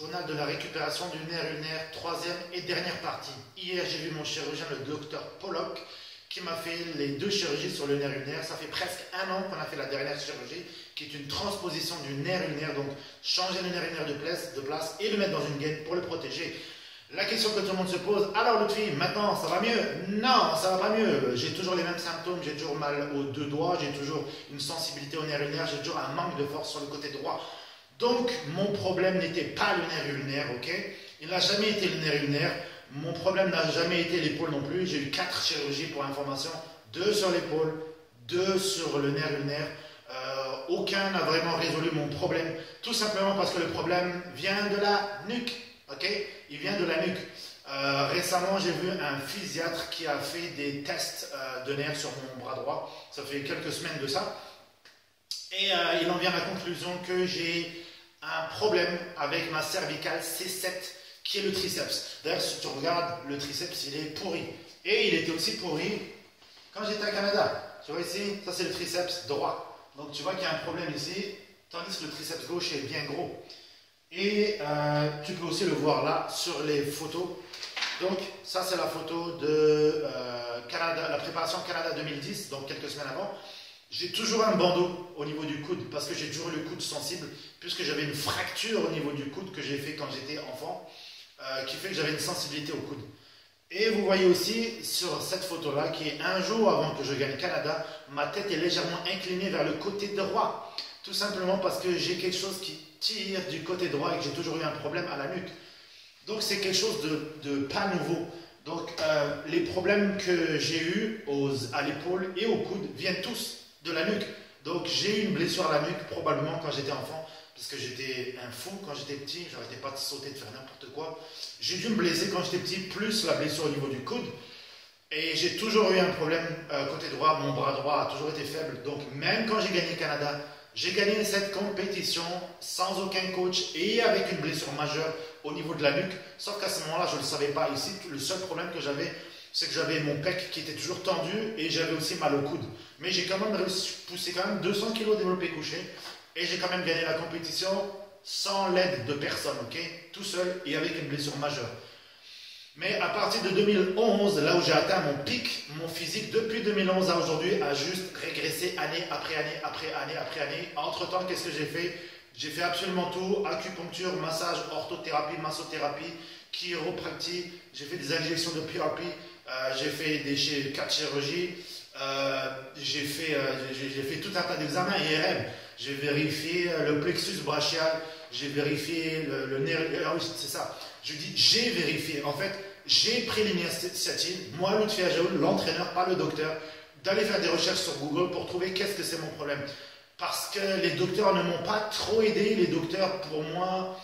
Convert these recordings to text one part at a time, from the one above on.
Journal de la récupération du nerf ulnaire, troisième et dernière partie. Hier, j'ai vu mon chirurgien, le docteur Pollock, qui m'a fait les deux chirurgies sur le nerf ulnaire. Ça fait presque un an qu'on a fait la dernière chirurgie, qui est une transposition du nerf ulnaire. Donc, changer le nerf ulnaire de place et le mettre dans une gaine pour le protéger. La question que tout le monde se pose, alors Lutfi, maintenant ça va mieux? Non, ça va pas mieux. J'ai toujours les mêmes symptômes, j'ai toujours mal aux deux doigts, j'ai toujours une sensibilité au nerf ulnaire, j'ai toujours un manque de force sur le côté droit. Donc, mon problème n'était pas le nerf ulnaire, ok? Il n'a jamais été le nerf ulnaire. Mon problème n'a jamais été l'épaule non plus. J'ai eu 4 chirurgies pour information, 2 sur l'épaule, 2 sur le nerf ulnaire. Aucun n'a vraiment résolu mon problème, tout simplement parce que le problème vient de la nuque, ok? Il vient de la nuque. Récemment, j'ai vu un physiatre qui a fait des tests de nerfs sur mon bras droit. Ça fait quelques semaines de ça. Et il en vient à la conclusion que j'ai un problème avec ma cervicale C7, qui est le triceps. D'ailleurs, si tu regardes, le triceps, il est pourri. Et il était aussi pourri quand j'étais au Canada. Tu vois ici, ça c'est le triceps droit. Donc tu vois qu'il y a un problème ici, tandis que le triceps gauche est bien gros. Et tu peux aussi le voir là, sur les photos. Donc ça c'est la photo de Canada, la préparation Canada 2010, donc quelques semaines avant. J'ai toujours un bandeau au niveau du coude parce que j'ai toujours eu le coude sensible puisque j'avais une fracture au niveau du coude que j'ai fait quand j'étais enfant qui fait que j'avais une sensibilité au coude. Et vous voyez aussi sur cette photo-là qui est un jour avant que je gagne Canada, ma tête est légèrement inclinée vers le côté droit. Tout simplement parce que j'ai quelque chose qui tire du côté droit et que j'ai toujours eu un problème à la nuque. Donc c'est quelque chose de pas nouveau. Donc les problèmes que j'ai eus à l'épaule et au coude viennent tous de la nuque. Donc j'ai eu une blessure à la nuque probablement quand j'étais enfant parce que j'étais un fou quand j'étais petit, j'arrêtais pas de sauter, de faire n'importe quoi. J'ai dû me blesser quand j'étais petit, plus la blessure au niveau du coude. Et j'ai toujours eu un problème côté droit, mon bras droit a toujours été faible. Donc même quand j'ai gagné Canada, j'ai gagné cette compétition sans aucun coach et avec une blessure majeure au niveau de la nuque. Sauf qu'à ce moment-là, je ne le savais pas ici. Le seul problème que j'avais, c'est que j'avais mon pec qui était toujours tendu et j'avais aussi mal au coude. Mais j'ai quand même réussi à pousser quand même 200 kg développé couché et j'ai quand même gagné la compétition sans l'aide de personne, ok? Tout seul et avec une blessure majeure. Mais à partir de 2011, là où j'ai atteint mon pic, mon physique depuis 2011 à aujourd'hui a juste régressé année après année, après année, après année. Entre-temps, qu'est-ce que j'ai fait? J'ai fait absolument tout, acupuncture, massage, orthothérapie, massothérapie, chiropractie, j'ai fait des injections de PRP, j'ai fait 4 chirurgies, j'ai fait tout un tas d'examens IRM. J'ai vérifié le plexus brachial, j'ai vérifié le nerf. Ah oui, c'est ça. Je dis j'ai vérifié. En fait, j'ai pris l'initiative, moi, Lutfi Ajaoul, l'entraîneur, pas le docteur, d'aller faire des recherches sur Google pour trouver qu'est-ce que c'est mon problème. Parce que les docteurs ne m'ont pas trop aidé. Les docteurs, pour moi,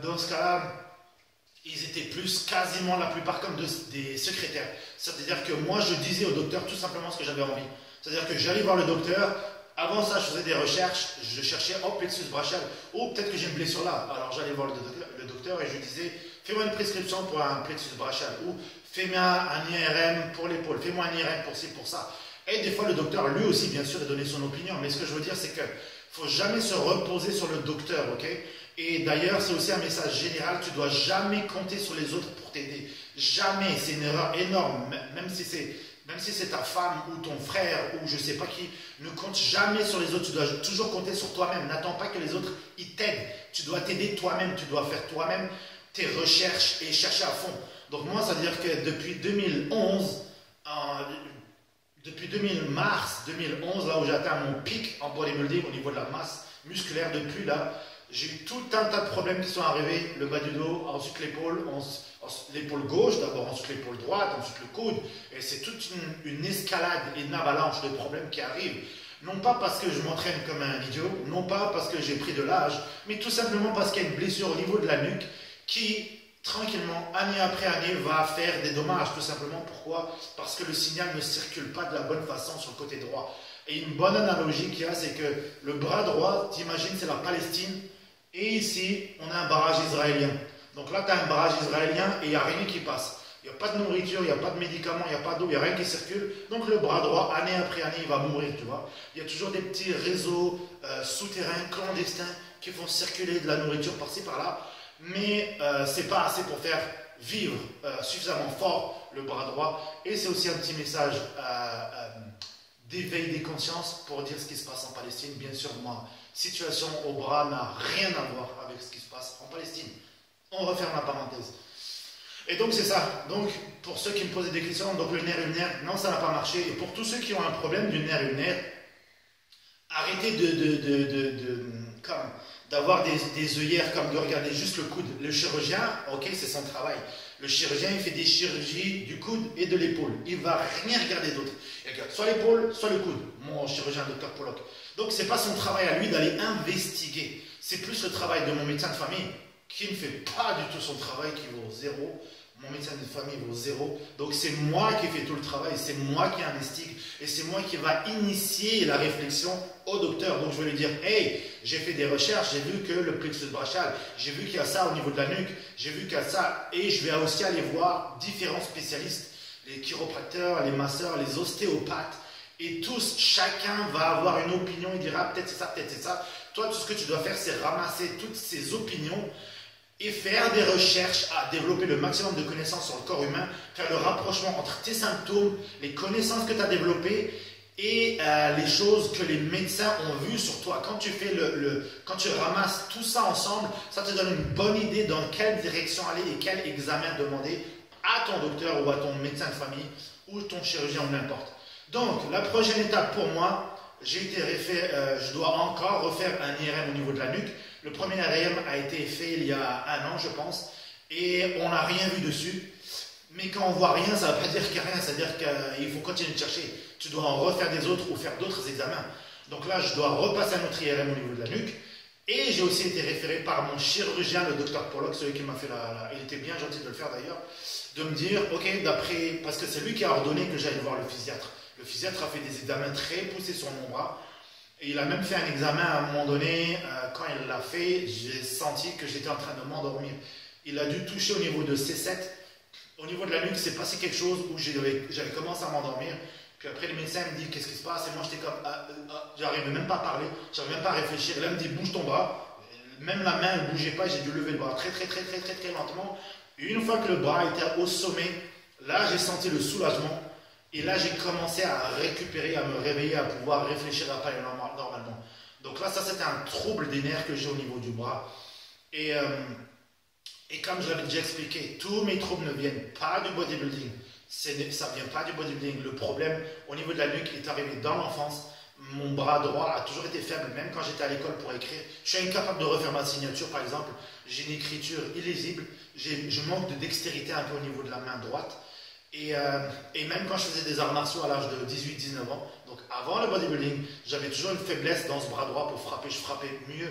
dans ce cas-là, ils étaient plus quasiment la plupart comme des secrétaires. C'est-à-dire que moi, je disais au docteur tout simplement ce que j'avais envie. C'est-à-dire que j'allais voir le docteur. Avant ça, je faisais des recherches, je cherchais plexus brachial, ou peut-être que j'ai une blessure là. Alors j'allais voir le docteur et je lui disais, fais-moi une prescription pour un plexus brachial, ou fais-moi un IRM pour l'épaule, fais-moi un IRM pour ci, pour ça. Et des fois, le docteur, lui aussi, bien sûr, a donné son opinion. Mais ce que je veux dire, c'est qu'il ne faut jamais se reposer sur le docteur, ok? Et d'ailleurs, c'est aussi un message général, tu ne dois jamais compter sur les autres pour t'aider. Jamais, c'est une erreur énorme, même si c'est ta femme ou ton frère ou je ne sais pas qui, ne compte jamais sur les autres, tu dois toujours compter sur toi-même. N'attends pas que les autres ils t'aident, tu dois t'aider toi-même, tu dois faire toi-même tes recherches et chercher à fond. Donc moi, ça veut dire que depuis 2011, depuis mars 2011, là où j'ai atteint mon pic en bodybuilding au niveau de la masse musculaire, depuis là, j'ai eu tout un tas de problèmes qui sont arrivés, le bas du dos, ensuite l'épaule gauche d'abord, ensuite l'épaule droite, ensuite le coude, et c'est toute une escalade et une avalanche de problèmes qui arrivent. Non pas parce que je m'entraîne comme un idiot, non pas parce que j'ai pris de l'âge, mais tout simplement parce qu'il y a une blessure au niveau de la nuque qui, tranquillement, année après année, va faire des dommages, tout simplement. Pourquoi? Parce que le signal ne circule pas de la bonne façon sur le côté droit. Et une bonne analogie qu'il y a, c'est que le bras droit, t'imagines, c'est la Palestine, et ici, on a un barrage israélien. Donc là, tu as un barrage israélien et il n'y a rien qui passe. Il n'y a pas de nourriture, il n'y a pas de médicaments, il n'y a pas d'eau, il n'y a rien qui circule. Donc le bras droit, année après année, il va mourir, tu vois. Il y a toujours des petits réseaux souterrains, clandestins, qui font circuler de la nourriture par-ci par-là, mais c'est pas assez pour faire vivre suffisamment fort le bras droit. Et c'est aussi un petit message d'éveil des consciences pour dire ce qui se passe en Palestine. Bien sûr, ma situation au bras n'a rien à voir avec ce qui se passe en Palestine. On referme la parenthèse. Et donc c'est ça. Donc pour ceux qui me posaient des questions, donc le nerf ulnaire, non, ça n'a pas marché. Et pour tous ceux qui ont un problème du nerf ulnaire, arrêtez d'avoir des œillères comme de regarder juste le coude. Le chirurgien, ok, c'est son travail. Le chirurgien, il fait des chirurgies du coude et de l'épaule. Il ne va rien regarder d'autre. Il regarde soit l'épaule, soit le coude. Mon chirurgien, Dr Pollock. Donc, ce n'est pas son travail à lui d'aller investiguer. C'est plus le travail de mon médecin de famille qui ne fait pas du tout son travail, qui vaut zéro. Mon médecin de famille vaut zéro. Donc, c'est moi qui fais tout le travail. C'est moi qui investigue. Et c'est moi qui va initier la réflexion au docteur. Donc, je vais lui dire, hey, j'ai fait des recherches, j'ai vu que le plexus brachial, j'ai vu qu'il y a ça au niveau de la nuque, j'ai vu qu'il y a ça. Et je vais aussi aller voir différents spécialistes, les chiropracteurs, les masseurs, les ostéopathes. Et tous, chacun va avoir une opinion. Il dira, peut-être c'est ça, peut-être c'est ça. Toi, tout ce que tu dois faire, c'est ramasser toutes ces opinions et faire des recherches à développer le maximum de connaissances sur le corps humain, faire le rapprochement entre tes symptômes, les connaissances que tu as développées et les choses que les médecins ont vues sur toi. Quand tu fais quand tu ramasses tout ça ensemble, ça te donne une bonne idée dans quelle direction aller et quel examen demander à ton docteur ou à ton médecin de famille ou ton chirurgien ou n'importe. Donc, la prochaine étape pour moi, je dois encore refaire un IRM au niveau de la nuque. Le premier IRM a été fait il y a 1 an, je pense, et on n'a rien vu dessus. Mais quand on voit rien, ça ne veut pas dire qu'il n'y a rien, ça veut dire qu'il faut continuer de chercher. Tu dois en refaire des autres ou faire d'autres examens. Donc là, je dois repasser un autre IRM au niveau de la nuque. Et j'ai aussi été référé par mon chirurgien, le docteur Pollock, celui qui m'a fait il était bien gentil de le faire d'ailleurs, de me dire, ok, parce que c'est lui qui a ordonné que j'aille voir le physiatre. Le physiatre a fait des examens très poussés sur mon bras. Et il a même fait un examen à un moment donné. Quand il l'a fait, j'ai senti que j'étais en train de m'endormir. Il a dû toucher au niveau de C7. Au niveau de la nuque, c'est passé quelque chose où j'avais commencé à m'endormir. Puis après, le médecin me dit qu'est-ce qui se passe. Et moi, j'étais comme, j'arrivais même pas à parler, j'arrivais même pas à réfléchir. Et là, il me dit bouge ton bras. Même la main ne bougeait pas. J'ai dû lever le bras très lentement. Et une fois que le bras était au sommet, là, j'ai senti le soulagement. Et là, j'ai commencé à récupérer, à me réveiller, à pouvoir réfléchir à parler normalement. Donc là, ça, c'était un trouble des nerfs que j'ai au niveau du bras. Et comme je l'avais déjà expliqué, tous mes troubles ne viennent pas du bodybuilding. Ça ne vient pas du bodybuilding. Le problème au niveau de la nuque est arrivé dans l'enfance. Mon bras droit a toujours été faible, même quand j'étais à l'école pour écrire. Je suis incapable de refaire ma signature, par exemple. J'ai une écriture illisible. Je manque de dextérité un peu au niveau de la main droite. Et même quand je faisais des arts martiaux à l'âge de 18-19 ans, donc avant le bodybuilding, j'avais toujours une faiblesse dans ce bras droit pour frapper. Je frappais mieux.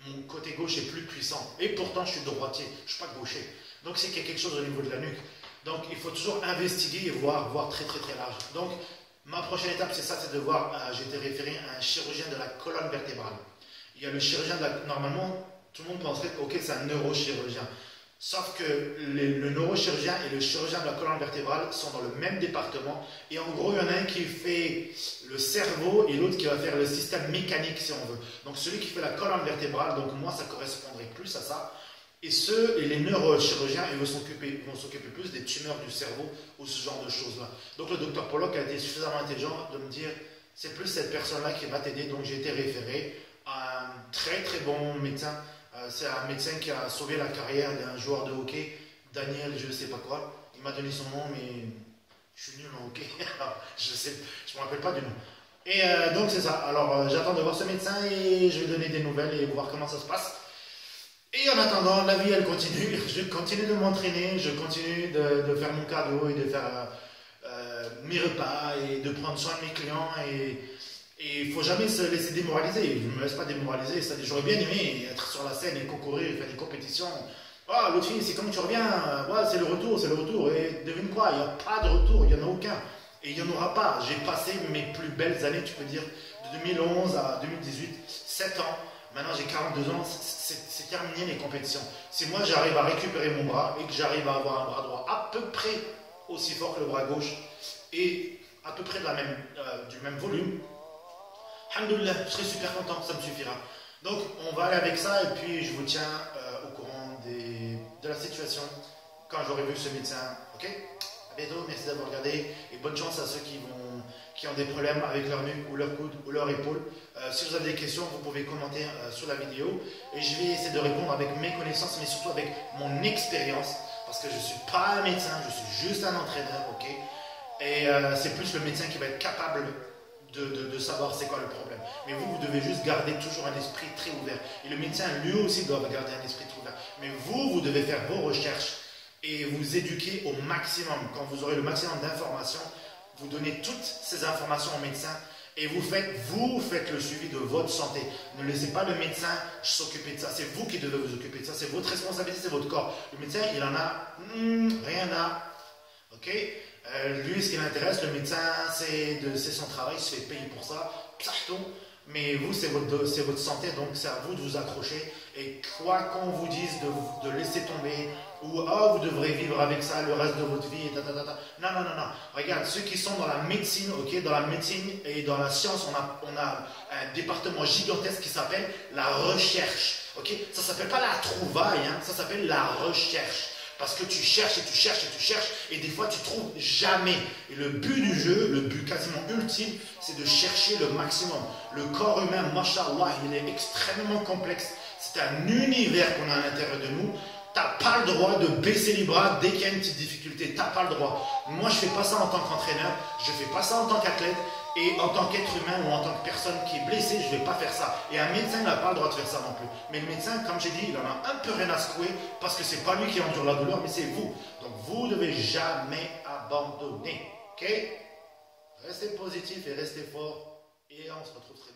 Mon côté gauche est plus puissant. Et pourtant, je suis droitier. Je ne suis pas gaucher. Donc, c'est qu'il y a quelque chose au niveau de la nuque. Donc, il faut toujours investiguer et voir très large. Donc, ma prochaine étape, c'est ça, c'est de voir, j'ai été référé à un chirurgien de la colonne vertébrale. Il y a le chirurgien normalement, tout le monde penserait que, ok, c'est un neurochirurgien. Sauf que le neurochirurgien et le chirurgien de la colonne vertébrale sont dans le même département. Et en gros, il y en a un qui fait le cerveau et l'autre qui va faire le système mécanique, si on veut. Donc, celui qui fait la colonne vertébrale, donc moi, ça correspondrait plus à ça. Et les neurochirurgiens, ils vont s'occuper plus des tumeurs du cerveau ou ce genre de choses-là. Donc, le docteur Pollock a été suffisamment intelligent de me dire, c'est plus cette personne-là qui va t'aider. Donc, j'ai été référé à un très bon médecin. C'est un médecin qui a sauvé la carrière d'un joueur de hockey, Daniel, je ne sais pas quoi. Il m'a donné son nom, mais je suis nul en hockey. Je ne me rappelle pas du nom. Et donc c'est ça. Alors j'attends de voir ce médecin et je vais donner des nouvelles et voir comment ça se passe. Et en attendant, la vie elle continue. Je continue de m'entraîner, je continue de faire mon cardio et de faire mes repas et de prendre soin de mes clients et il ne faut jamais se laisser démoraliser. Je ne me laisse pas démoraliser. J'aurais bien aimé être sur la scène et concourir, faire des compétitions. Oh, l'autre fille, c'est comme tu reviens. Ouais, c'est le retour. Et devine quoi, il n'y a pas de retour, il n'y en a aucun. Et il n'y en aura pas. J'ai passé mes plus belles années, tu peux dire, de 2011 à 2018, 7 ans. Maintenant, j'ai 42 ans. C'est terminé les compétitions. Si moi, j'arrive à récupérer mon bras et que j'arrive à avoir un bras droit à peu près aussi fort que le bras gauche et à peu près du même volume, alhamdoulilah, je serai super content, ça me suffira. Donc, on va aller avec ça et puis je vous tiens au courant de la situation quand j'aurai vu ce médecin. Ok? À bientôt, merci d'avoir regardé et bonne chance à ceux qui ont des problèmes avec leur nuque ou leur coude ou leur épaule. Si vous avez des questions, vous pouvez commenter sous la vidéo et je vais essayer de répondre avec mes connaissances, mais surtout avec mon expérience parce que je ne suis pas un médecin, je suis juste un entraîneur. Ok? Et c'est plus le médecin qui va être capable de savoir c'est quoi le problème. Mais vous devez juste garder toujours un esprit très ouvert. Et le médecin, lui aussi, doit garder un esprit très ouvert. Mais vous devez faire vos recherches et vous éduquer au maximum. Quand vous aurez le maximum d'informations, vous donnez toutes ces informations au médecin et vous faites le suivi de votre santé. Ne laissez pas le médecin s'occuper de ça. C'est vous qui devez vous occuper de ça. C'est votre responsabilité, c'est votre corps. Le médecin, il en a rien à... Ok? Lui, ce qui l'intéresse, le médecin, c'est son travail, il se fait payer pour ça, mais vous, c'est votre santé, donc c'est à vous de vous accrocher. Et quoi qu'on vous dise de laisser tomber, ou oh, vous devrez vivre avec ça le reste de votre vie, et non, non, non, non. Regarde, ceux qui sont dans la médecine, ok, dans la médecine et dans la science, on a un département gigantesque qui s'appelle la recherche. Ok, ça ne s'appelle pas la trouvaille, hein, ça s'appelle la recherche. Parce que tu cherches et tu cherches et tu cherches et des fois tu trouves jamais. Et le but du jeu, le but quasiment ultime, c'est de chercher le maximum. Le corps humain, mashallah, il est extrêmement complexe. C'est un univers qu'on a à l'intérieur de nous. Tu n'as pas le droit de baisser les bras dès qu'il y a une petite difficulté. Tu n'as pas le droit. Moi, je ne fais pas ça en tant qu'entraîneur. Je ne fais pas ça en tant qu'athlète. Et en tant qu'être humain ou en tant que personne qui est blessée, je ne vais pas faire ça. Et un médecin n'a pas le droit de faire ça non plus. Mais le médecin, comme j'ai dit, il en a un peu rien à secouer parce que ce n'est pas lui qui endure la douleur, mais c'est vous. Donc vous ne devez jamais abandonner. Ok? Restez positif et restez fort. Et on se retrouve très vite.